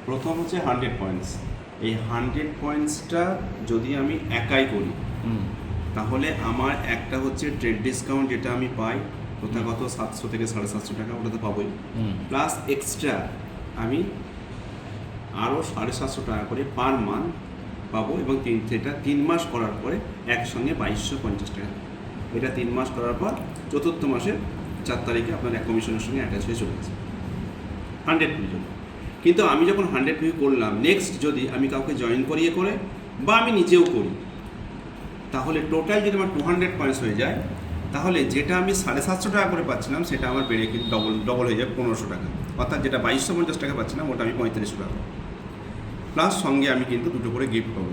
প্রথম হচ্ছে 100 পয়েন্টস। এই 100 পয়েন্টসটা যদি আমি একাই করি তাহলে আমার একটা হচ্ছে ট্রেড ডিসকাউন্ট, যেটা আমি পাই প্রথাগত 700 থেকে 750 টাকা, ওটা তো পাবোই, প্লাস এক্সট্রা আমি আরও 750 টাকা করে পার মান্থ পাবো, এবং সেটা 3 মাস করার পরে একসঙ্গে 2250 টাকা। এটা 3 মাস করার পর চতুর্থ মাসের 4 তারিখে আপনার এক কমিশনের সঙ্গে অ্যাটাচ হয়ে চলে গেছে 100 পির জন্য। কিন্তু আমি যখন 100 পি করলাম, নেক্সট যদি আমি কাউকে জয়েন করিয়ে করে বা আমি নিজেও করি, তাহলে টোটাল যদি আমার 200 পয়েন্টস হয়ে যায়, তাহলে যেটা আমি 750 টাকা করে পাচ্ছিলাম সেটা আমার বেড়ে কিন্তু ডবল হয়ে যায় 1500 টাকা। অর্থাৎ যেটা 2250 টাকা পাচ্ছিলাম ওটা আমি 3500 টাকা, প্লাস সঙ্গে আমি কিন্তু দুটো করে গিফট পাবো,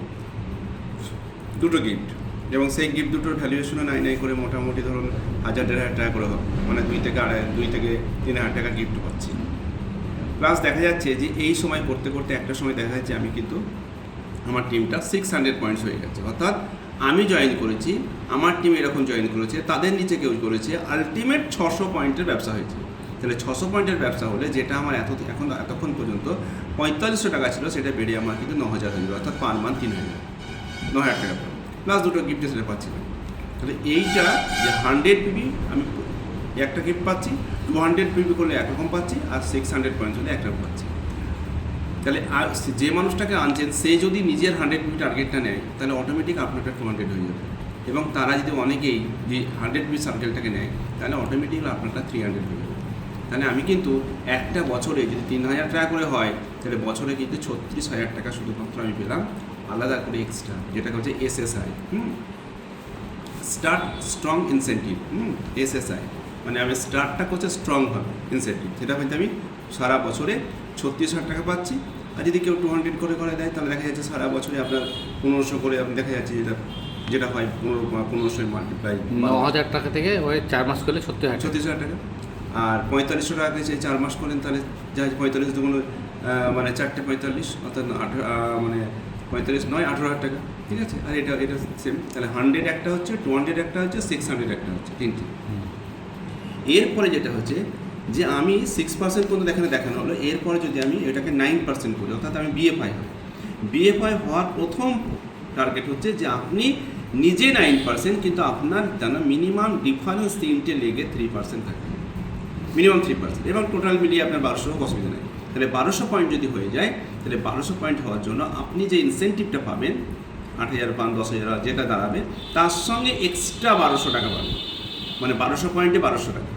দুটো গিফট। এবং সেই গিফট দুটোর ভ্যালুয়েশনও নাই করে মোটামুটি ধরুন 1000-1500 টাকা করে হবে, মানে 2 থেকে 3000 টাকা গিফট পাচ্ছি। প্লাস দেখা যাচ্ছে যে এই সময় করতে করতে একটা সময় দেখা যাচ্ছে আমি কিন্তু আমার টিমটা 600 পয়েন্টস হয়ে গেছে। অর্থাৎ আমি জয়েন করেছি, আমার টিম এরকম জয়েন করেছে, তাদের নিচে কেউ করেছে, আলটিমেট 600 পয়েন্টের ব্যবসা হয়েছে। তাহলে 600 পয়েন্টের ব্যবসা হলে যেটা আমার এতক্ষণ পর্যন্ত 4500 টাকা ছিল, সেটা বেড়ে আমার কিন্তু 9000 হয়ে যাবে। অর্থাৎ পার মান্থ 9000 টাকা পাবো, প্লাস দুটো গিফটে সেটা পাচ্ছিলাম। তাহলে এইটা যে 100 পিবি আমি একটা গিফট পাচ্ছি, 200 পিবি করলে একরকম পাচ্ছি, আর 600 পয়েন্টস হলে একরকম পাচ্ছি। তাহলে আর যে মানুষটাকে আনছেন সে যদি নিজের 100 পিবি টার্গেটটা নেয়, তাহলে অটোমেটিক আপনারটা 200 হয়ে যাবে। এবং তারা যদি অনেকেই যে 100 পিবি সার্কেলটাকে নেয়, তাহলে অটোমেটিক আপনারটা 300 হয়ে যাবে। তাহলে আমি কিন্তু একটা বছরে যদি 3000 টাকা করে হয়, তাহলে বছরে কিন্তু 36,000 টাকা শুধুমাত্র আমি পেলাম আলাদা করে এক্সট্রা, যেটা হচ্ছে SSI, start strong incentive. SSI মানে আমি স্টার্টটা করছে স্ট্রংভাবে ইনসেন্টিভ, সেটা হয়তো আমি সারা বছরে 36,000 টাকা পাচ্ছি। আর যদি কেউ 200 করে দেয়, তাহলে দেখা যাচ্ছে সারা বছরে আপনার 1500 করে আপনি দেখা যাচ্ছে যেটা হয় 1500 মাল্টিপ্লাই 9000 টাকা থেকে ওই 4 মাস করলে 36,000 টাকা। আর 4500 টাকা দিয়ে 4 মাস করেন, তাহলে যা 45 দুগুলো মানে 4টে 45, অর্থাৎ মানে 45 নয় 18,000 টাকা, ঠিক আছে। আর এটা সেম। তাহলে 100 একটা হচ্ছে, 200 একটা হচ্ছে, 600 একটা হচ্ছে, তিনটে। এরপরে যেটা হচ্ছে যে আমি 6% পর্যন্ত দেখানো হলো, এরপরে যদি আমি এটাকে 9% করি, অর্থাৎ আমি BFI হয়। BFI হওয়ার প্রথম টার্গেট হচ্ছে যে আপনি নিজে 9%, কিন্তু আপনার জানা মিনিমাম ডিফারেন্স 3টে লেগে 3% থাকে, মিনিমাম 3%, এবং টোটাল মিলিয়ে আপনার 1200 অসুবিধা নেই। তাহলে 1200 পয়েন্ট যদি হয়ে যায়, তাহলে 1200 পয়েন্ট হওয়ার জন্য আপনি যে ইনসেন্টিভটা পাবেন 8,000 পান 10,000 যেটা দাঁড়াবে, তার সঙ্গে এক্সট্রা 1200 টাকা পাবেন, মানে 1200 পয়েন্টে 1200 টাকা।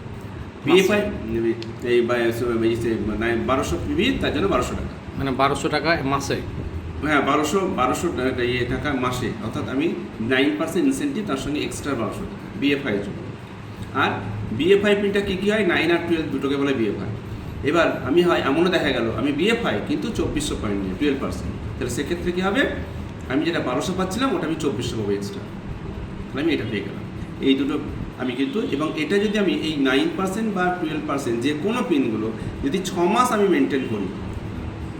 BFI এই 1200 পিবি, তার জন্য 1200 টাকা, মানে 1200 টাকা মাসে। হ্যাঁ 1200 টাকা মাসে। অর্থাৎ আমি 9% ইনসেন্টিভ, তার সঙ্গে এক্সট্রা 1200 টাকা BFI এর জন্য। আর BFI পিনটা কী হয়, 9 আর 12 দুটোকে বলে BFI। এবার আমি হয় এমনও দেখা গেল আমি BFI কিন্তু 2400 পয়েন্ট নিয়ে 12%, তাহলে সেক্ষেত্রে কী হবে, আমি যেটা 1200 পাচ্ছিলাম ওটা আমি 2400 পাবো এক্সট্রা, তাহলে আমি এটা পেয়ে গেলাম। এই দুটো আমি কিন্তু, এবং এটা যদি আমি এই 9% বা 12% যে কোনো পিনগুলো যদি 6 মাস আমি মেনটেন করি,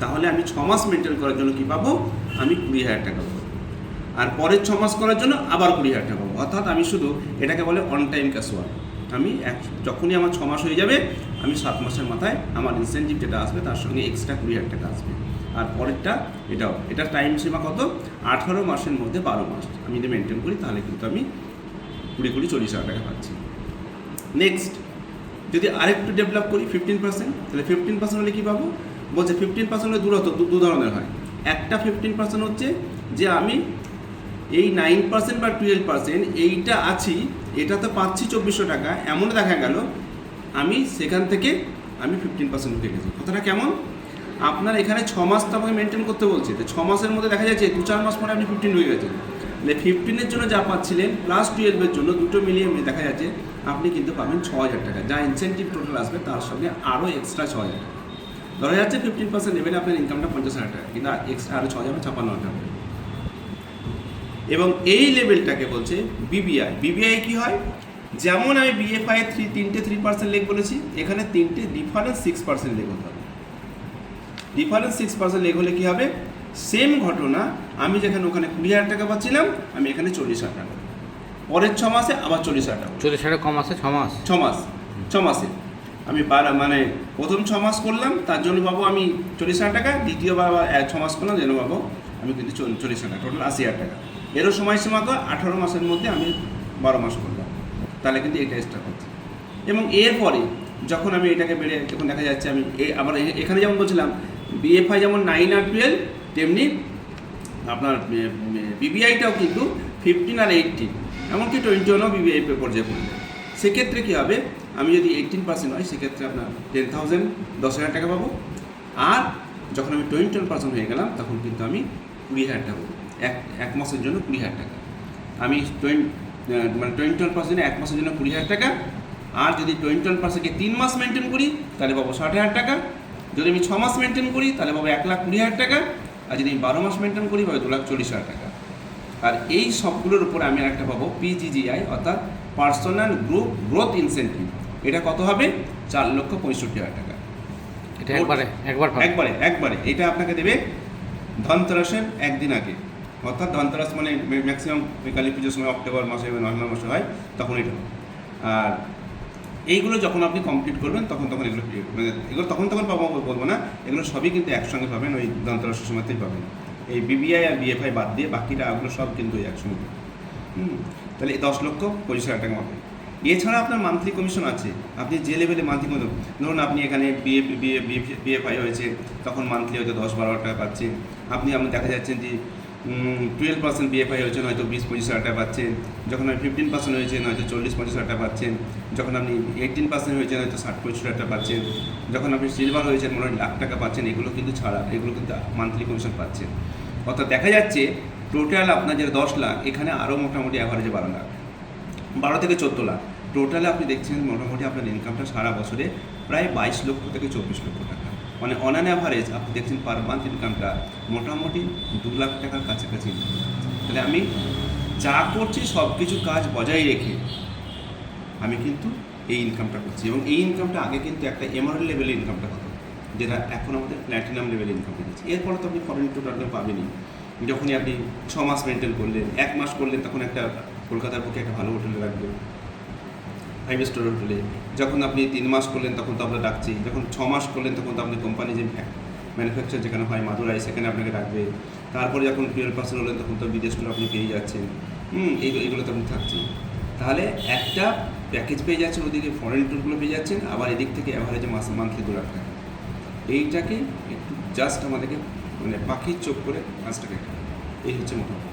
তাহলে আমি 6 মাস মেনটেন করার জন্য কী পাবো, আমি 20,000 টাকা পাবো। আর পরের 6 মাস করার জন্য আবার 20,000 টাকা পাবো। অর্থাৎ আমি শুধু এটাকে বলে অন টাইম ক্যাশওয়াল। আমি যখনই আমার 6 মাস হয়ে যাবে, আমি 7 মাসের মাথায় আমার ইনসেন্টিভ যেটা আসবে তার সঙ্গে এক্সট্রা 20,000 টাকা আসবে। আর পরেরটা এটার টাইম সীমা কত, 18 মাসের মধ্যে 12 মাস আমি যদি মেনটেন করি, তাহলে কিন্তু আমি 40,000 টাকা পাচ্ছি। নেক্সট যদি আরেকটু ডেভেলপ করি 15%, তাহলে 15% হলে কী পাবো, বলছে 15% হলে দু ধরনের হয়। একটা 15% হচ্ছে যে আমি এই 9% বা 12% এইটা আছি, এটা তো পাচ্ছি 2400 টাকা, এমন দেখা গেল আমি সেখান থেকে আমি 15% উঠে গেছি। কথাটা কেমন, আপনার এখানে 6 মাস তো আমাকে মেনটেন করতে বলছে, তো 6 মাসের মধ্যে দেখা যাচ্ছে 2-4 মাস পরে আপনি 15 হয়ে গেছেন। তাহলে 15-এর জন্য যা পাচ্ছিলেন প্লাস 12-এর জন্য দুটো মিলিয়ে দেখা যাচ্ছে আপনি কিন্তু পাবেন 6,000 টাকা, যা ইনসেন্টিভ টোটাল আসবে তার সঙ্গে আরও এক্সট্রা 6,000 টাকা। ধরা যাচ্ছে 15% নেবেন, আপনার ইনকামটা 50,000 টাকা, কিন্তু এক্সট্রা আরও 6,056 টাকা। এবং এই লেভেলটাকে বলছে BBI কী হয়, যেমন আমি BFI 3% লেগ বলেছি, এখানে 3টে ডিফারেন্স 6% লেগ হতে হবে। ডিফারেন্স 6% লেগ হলে কী হবে, সেম ঘটনা, আমি যেখানে ওখানে 20,000 টাকা পাচ্ছিলাম, আমি এখানে 40,000 টাকা, পরের 6 মাসে আবার 40,000 টাকা। 40,000 কম আছে 6 মাস, 6 মাসে আমি মানে প্রথম 6 মাস করলাম তার জন্য পাবো আমি 40,000 টাকা, দ্বিতীয়বার 6 মাস করলাম যেন পাবো আমি কিন্তু 40,000 টাকা, টোটাল 80,000 টাকা। এরও সময়সীমা তো 18 মাসের মধ্যে আমি 12 মাস করলাম, তাহলে কিন্তু এটা এক্সট্রা করছি। এবং এরপরে যখন আমি এটাকে বেড়ে যখন দেখা যাচ্ছে আমি আবার এখানে যেমন বলছিলাম বিএফআই যেমন 9 আর 12, তেমনি আপনার বিবিআইটাও কিন্তু 15 আর 18, এমনকি 21ও বিবিআই পর্যায়ে পড়বে। সেক্ষেত্রে কী হবে, আমি যদি 18% হয় সেক্ষেত্রে আপনার 10,000 10,000 টাকা পাবো। আর যখন আমি 21% হয়ে গেলাম তখন কিন্তু আমি 20,000 টাকা পাবো, এক মাসের জন্য 20,000 টাকা। আমি 21% এক মাসের জন্য 20,000 টাকা। আর যদি 21%কে 3 মাস মেনটেন করি তাহলে পাবো 60,000 টাকা। যদি আমি 6 মাস মেনটেন করি তাহলে পাবো 1,20,000 টাকা। আর যদি আমি 12 মাস মেনটেন করি পাবো 2,40,000 টাকা। আর এই সবগুলোর উপরে আমি আরেকটা পাবো পিজিজিআই, অর্থাৎ পার্সোনাল গ্রোথ ইনসেন্টিভ। এটা কত হবে? 4,65,000 টাকা। এটা একবার একবারে এটা আপনাকে দেবে ধনতেরাসের একদিন আগে, অর্থাৎ ধনতেরাস মানে ম্যাক্সিমাম কালী পুজোর সময় অক্টোবর মাসে বা নভেম্বর মাসে হয়, তখন এটা। আর এইগুলো যখন আপনি কমপ্লিট করবেন তখন এগুলো মানে এগুলো তখন পাবো বলবো না, এগুলো সবই কিন্তু একসঙ্গে পাবেন, ওই ধনতেরাসের সময়তেই পাবেন। এই বিবিআই আর বিএফআই বাদ দিয়ে বাকিটা ওগুলো সব কিন্তু ওই একসঙ্গে। তাহলে 10,25,000 টাকা হবে। এছাড়া আপনার মান্থলি কমিশন আছে, আপনি যে লেভেলে মান্থলি কমিশন, ধরুন আপনি এখানে বিএফআই হয়েছে তখন মান্থলি হয়তো 10-12 টাকা পাচ্ছেন। আপনি দেখা যাচ্ছেন যে 12% বিএফআই হয়েছে হয়তো 20-25,000 টাকা পাচ্ছেন। যখন আপনি 15% হয়েছেন হয়তো 40-50,000 টাকা পাচ্ছেন। যখন আপনি 18% হয়েছেন হয়তো 60-65,000 টাকা পাচ্ছেন। যখন আপনি সিলভার হয়েছেন মনে হয় 1,00,000 টাকা পাচ্ছেন। এগুলো কিন্তু ছাড়া, এগুলো কিন্তু মান্থলি কমিশন পাচ্ছেন। অর্থাৎ দেখা যাচ্ছে টোটাল আপনার যে 10 লাখ, এখানে আরও মোটামুটি অ্যাভারেজে 12 লাখ, 12 থেকে 14 লাখ। টোটালে আপনি দেখছেন মোটামুটি আপনার ইনকামটা সারা বছরে প্রায় 22 লক্ষ থেকে 24 লক্ষ টাকা। মানে অন অ্যান অ্যাভারেজ আপনি দেখছেন পার মান্থ ইনকামটা মোটামুটি 2 লাখ টাকার কাছাকাছি। তাহলে আমি যা করছি সব কিছু কাজ বজায় রেখে আমি কিন্তু এই ইনকামটা করছি। এবং এই ইনকামটা আগে কিন্তু একটা এমারেল্ড লেভেলের ইনকামটা হতো, যেটা এখন আমাদের প্ল্যাটিনাম লেভেলের ইনকামটা দিচ্ছে। এরপরে তো আপনি ফরেন টোটাল পাবেনই। যখনই আপনি 6 মাস মেনটেন করলেন, 1 মাস করলেন, তখন একটা কলকাতার পক্ষে একটা ভালো হোটেলে রাখবেন, 5 স্টার হোটেলে। যখন আপনি 3 মাস করলেন তখন তো আমরা ডাকছি। যখন 6 মাস করলেন তখন তো আপনি কোম্পানি যে ম্যানুফ্যাকচার যেখানে হয় মাদুরাই, সেখানে আপনাকে রাখবে। তারপরে যখন 12% হলেন তখন তো বিদেশগুলো আপনি পেয়ে যাচ্ছেন। এইগুলো তো আপনি থাকছেন। তাহলে একটা প্যাকেজ পেয়ে যাচ্ছেন, ওদিকে ফরেন ট্যুরগুলো পেয়ে যাচ্ছেন, আবার এদিক থেকে অ্যাভারেজে মান্থলি 2 লাখ টাকা। এইটাকে একটু জাস্ট আমাদেরকে মানে পাখির চোখ করে 5 টাকা, এই হচ্ছে মোটামুটি।